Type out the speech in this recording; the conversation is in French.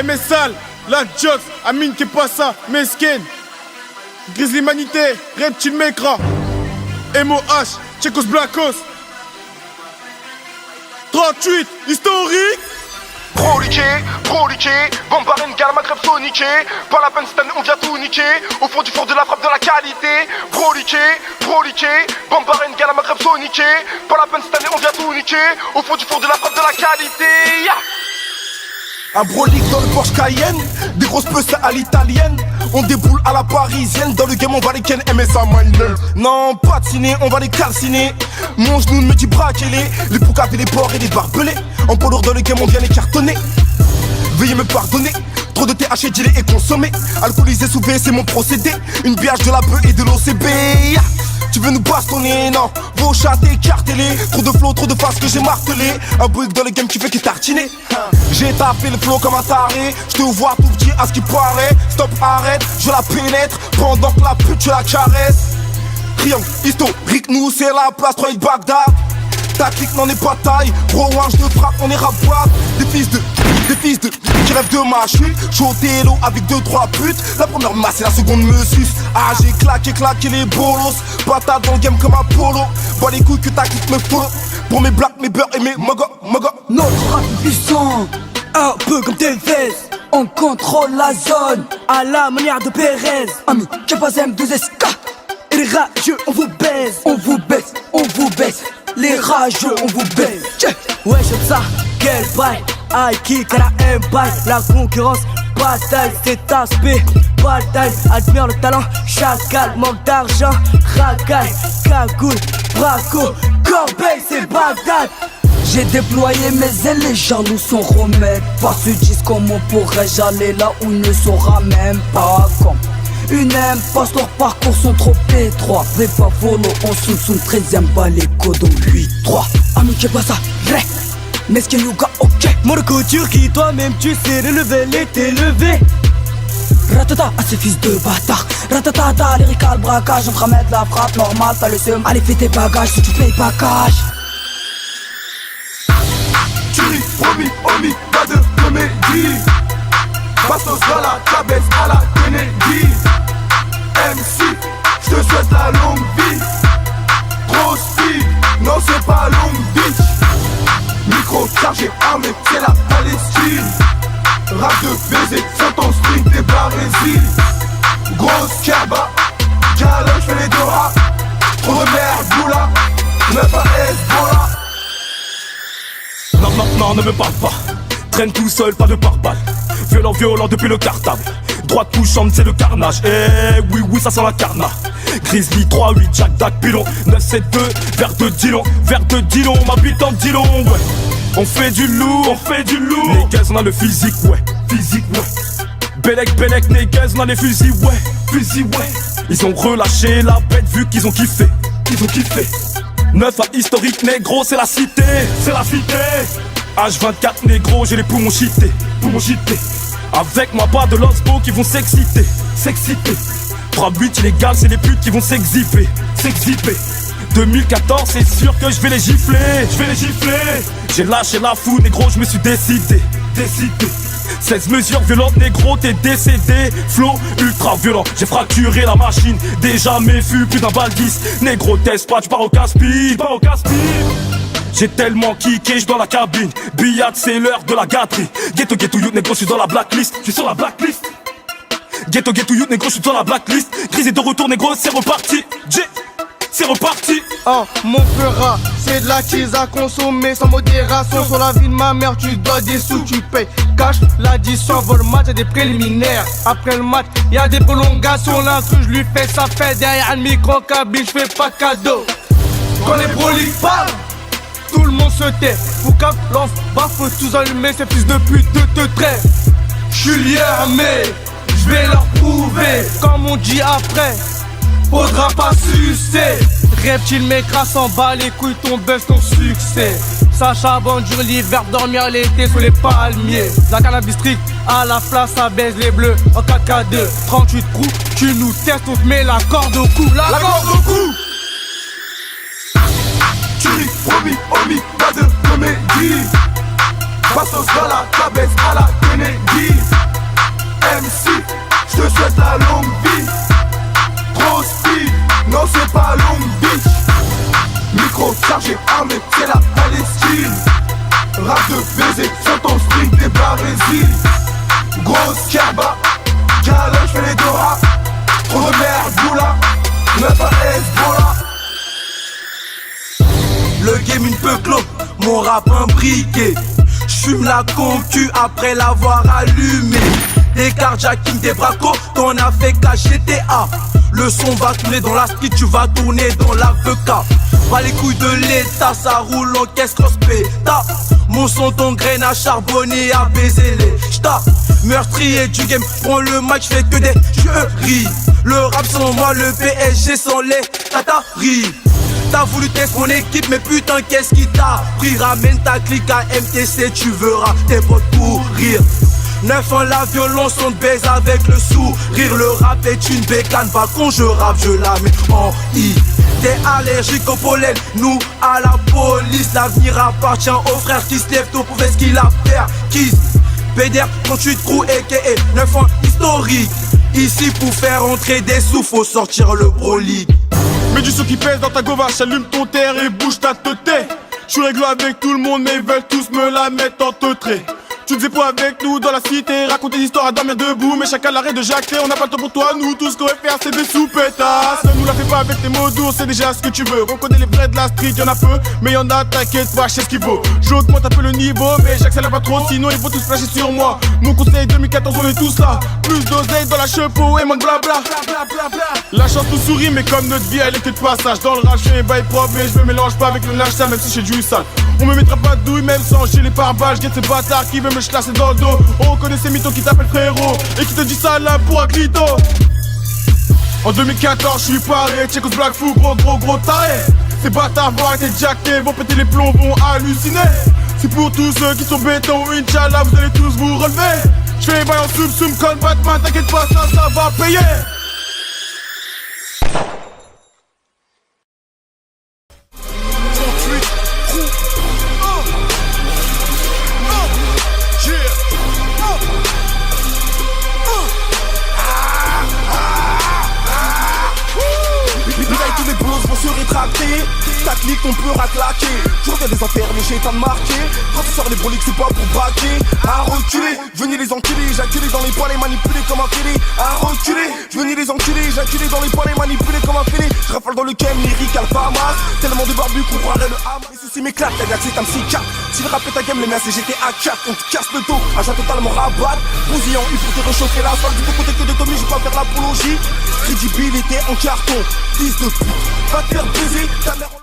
MS Sal, la Jokes, Amine qui pas ça, Mesken, Grizzly Manité, Reptile Mekra, MOH, Tchekos Blackos, 38, historique. Proliqué, Bambarène, Gala, Maghreb, soniqué. Pas la peine cette année on vient tout niquer. Au fond du four de la frappe de la qualité. Proliqué, Bambarène, Gala, Maghreb, soniqué. Pas la peine cette année on vient tout niquer. Au fond du four de la frappe de la qualité. Un brolique dans le Porsche Cayenne, des grosses puces à l'italienne. On déboule à la parisienne, dans le game on va les ken MSA Miner. Non, pas de ciné, on va les calciner. Mon genou me dit braquez-les, les poucaves et les porcs et les barbelés. En poids dans le game on vient les cartonner. Veuillez me pardonner, trop de THC dilé et consommé. Alcoolisé sous V, c'est mon procédé. Une biage de la bœuf et de l'OCB. Tu veux nous bastonner, non, vos chats écartelés. Trop de flow, trop de faces que j'ai martelé. Un brick dans le game qui fait que tartiner. J'ai tapé le flow comme un taré. Je te vois tout petit à ce qui paraît. Stop, arrête, je la pénètre. Pendant que la pute, je la caresse. Triangle historique, nous c'est la place 3 Bagdad. Ta clique n'en est pas taille. Gros je de frappe, on est rabat. Des fils de qui rêvent de ma chute. Chotello avec 2-3 putes. La première masse et la seconde me suce. Ah j'ai claqué les bolos. Patate dans le game comme Apollo. Bois les couilles que ta clique me follow. Pour mes blacks, mes beurres et mes mogo. Notre rap puissant, un peu comme tes fesses. On contrôle la zone, à la manière de Pérez. Ami, Kefazem 2SK. Et les rageux, on vous baisse. Les rageux, on vous baisse. Ouais, j'aime ça, quel bail. I kick à la M-Bike. La concurrence, bataille, c'est aspect. Bataille, admire le talent. Chacal, manque d'argent. Racaille, cagoule, braco. Corbeil, c'est Bagdad. J'ai déployé mes ailes, les gens nous sont remèdes. Pas se disent comment pourrais-je aller là où ne saura même pas quand. Une imposte, leurs parcours sont trop étroits. Fais pas follow, on sous 13ème bas les codes 8-3. Ami qui pas ça, ré. Mais ce que you got, ok. Morco Turquie, toi-même tu sais relever les t'élever. Ratata à ces fils de bâtard. Ratatata, lyrical braquage. On te ramène la frappe normale, t'as le seum. Allez fais tes bagages si tu payes pas cash. Turi, promis, omis, pas de comédie. Bastos dans la cabesse à la Kennedy. MC, je te souhaite la longue vie. Gros speed, non c'est pas Long Beach. Micro chargé, armé, c'est la Palestine. Rap de baiser, sans ton string, t'es Brésil. Grosse kerba, dialogue, j'fais les Dora. Trop de merde, boula, 9 à Hezbollah. Non, ne me parle pas. Traîne tout seul, pas de pare-balles. Violent depuis le cartable. Droite touchante, c'est le carnage. Eh oui, ça sent la carna. Grizzly 3-8, Jack Dac, Pilon 9-7-2, verre de Dillon, m'habite en Dillon, ouais. On fait du lourd. Les gars, on a le physique, ouais. Bellec, négaz, on a les fusils, ouais. Ils ont relâché la bête vu qu'ils ont kiffé. 9 à historique, négro, c'est la cité. H24, négro, j'ai les poumons cheatés. Avec moi, pas de losbo qui vont s'exciter. 3-8 illégal, c'est les putes qui vont s'exhiber. 2014, c'est sûr que je vais les gifler. J'ai lâché la fou, négro, je me suis décidé. 16 mesures violentes, négro, t'es décédé. Flow ultra violent, j'ai fracturé la machine. Déjà méfu, plus d'un bal 10. Négro, teste pas, tu pars au casse-pied. J'ai tellement kické, j'suis dans la cabine. Billard, c'est l'heure de la gâterie. Ghetto, youth, négro, j'suis dans la blacklist. Ghetto, youth, négro, j'suis dans la blacklist. Grise est de retour, négro, c'est reparti. C'est reparti. Oh, mon frère, c'est de la tease à consommer sans modération. Sur la vie de ma mère, tu dois des sous, tu payes cash. L'addition avant le match, y'a des préliminaires. Après le match, y'a des prolongations. L'instru, je lui fais sa fête. Derrière le micro cabine, je fais pas de cadeau. Quand les broliques parlent, tout le monde se tait. Foucap lance, faut tous allumer. Ces fils de pute te traînent. J'suis lié armé, j'vais leur prouver. Comme on dit après, faudra pas sucer. Reptile Mekra s'en bat les couilles, ton buzz, ton succès. Ça charbonne dur l'hiver, dormir l'été sous les palmiers. La cannabis strict, à la place ça baise les bleus. En 4K2, 38 trous, tu nous testes, on te met la corde au cou. La corde au cou. Turi, promis, omis, pas de comédie. Bastos dans la cabesse à la Kennedy. Kennedy, MC, je te souhaite la longue vie. Trop speed, non c'est pas Long Beach. Micro chargé, armé, c'est la Palestine. Rap de baiser, sur ton string des Brésil. Grosse kerba, galop, j'fais les doras. Trop de merde, boula, 9 à Hezbollah. Le gaming peut clos, mon rap imbriqué. J'fume la concu après l'avoir allumé. Des carjacking, des bracos, t'en as fait qu'à GTA. Le son va tourner dans la street, tu vas tourner dans l'AVK. Pas les couilles de l'état, ça roule en caisse cross-péta. Mon son, ton graine à charbonner, à baiser les j'ta. Meurtrier du game, prends le mic, j'fais que des jeuries. Le rap sans moi, le PSG sans les Qataris. T'as voulu tester mon équipe, mais putain qu'est-ce qui t'a pris? Ramène ta clique à MTC, tu verras tes potes courir. 9 ans la violence, on te baise avec le sourire. Le rap est une bécane, pas con je rappe, je la mets en I. T'es allergique au pollen, nous à la police. L'avenir appartient aux frères qui se lèvent tôt pour faire ce qu'il a faire. Kiss, PDR, 38 crew a.k.a. 9 ans historique. Ici pour faire entrer des sous, faut sortir le Broly. Mets du son qui pèse dans ta govache, allume ton terre et bouge ta teuté. J'suis réglo avec tout le monde mais ils veulent tous me la mettre en teutré. Tu te pas avec nous dans la cité, raconte des histoires à dormir debout. Mais chacun l'arrêt de jacter, on n'a pas le temps pour toi. Nous tout ce qu'on veut faire c'est des sous-pétasses. Ne nous la fais pas avec tes mots doux, c'est déjà ce que tu veux. Reconnais les vrais de la street, y'en a peu, mais y'en a, t'inquiète pas, je sais ce qu'il vaut. J'augmente un peu le niveau, mais j'accélère pas trop, sinon ils vont tous flasher sur moi. Mon conseil 2014, on est tous là. Plus d'oseille dans la chepeau et moins de blabla. La chance nous sourit, mais comme notre vie elle est que de passage. Dans le rap, je fais un bail propre, mais je me mélange pas avec le linge sale, même si j'ai du sale. On me mettra pas de douille, même sans gilet pare-balles. J'guette ces bâtards qui veulent me chlasser dans le dos. On reconnaît ces mythos qui t'appellent frérot et qui te disent ça là pour un clito. En 2014, je suis paré, Tchekos Black Fou, gros taré. Ces bâtards vont arrêter de jacter, vont péter les plombs, vont halluciner. C'est pour tous ceux qui sont béton, Inch'Allah, vous allez tous vous relever. J'fais les bails en soum comme Batman, t'inquiète pas, ça va payer. Ta clique on peut raclaquer. Je reviens des enfers, mais j'ai temps de marquer. Quand tu sors les broliques c'est pas pour braquer. À reculer, venez les enculer. J'acculé dans les poils et manipulé comme un filet. À reculer, venez les enculer. J'acculé dans les poils et manipulé comme un filet. Je rafale dans le game, lyrique alphamas. Tellement de barbus qu'on croirait le hamas. Les soucis m'éclatent, la galaxie c'est un psychiatre. Si le rap est ta game, les miens c'est GTA 4. On te casse le dos, agent totalement rabat. Bousillon, il faut te réchauffer la salle. Du coup côté que de Tommy, je vais pas faire l'apologie. Crédibilité en carton, fils de pute. Va te faire baiser, ta mère.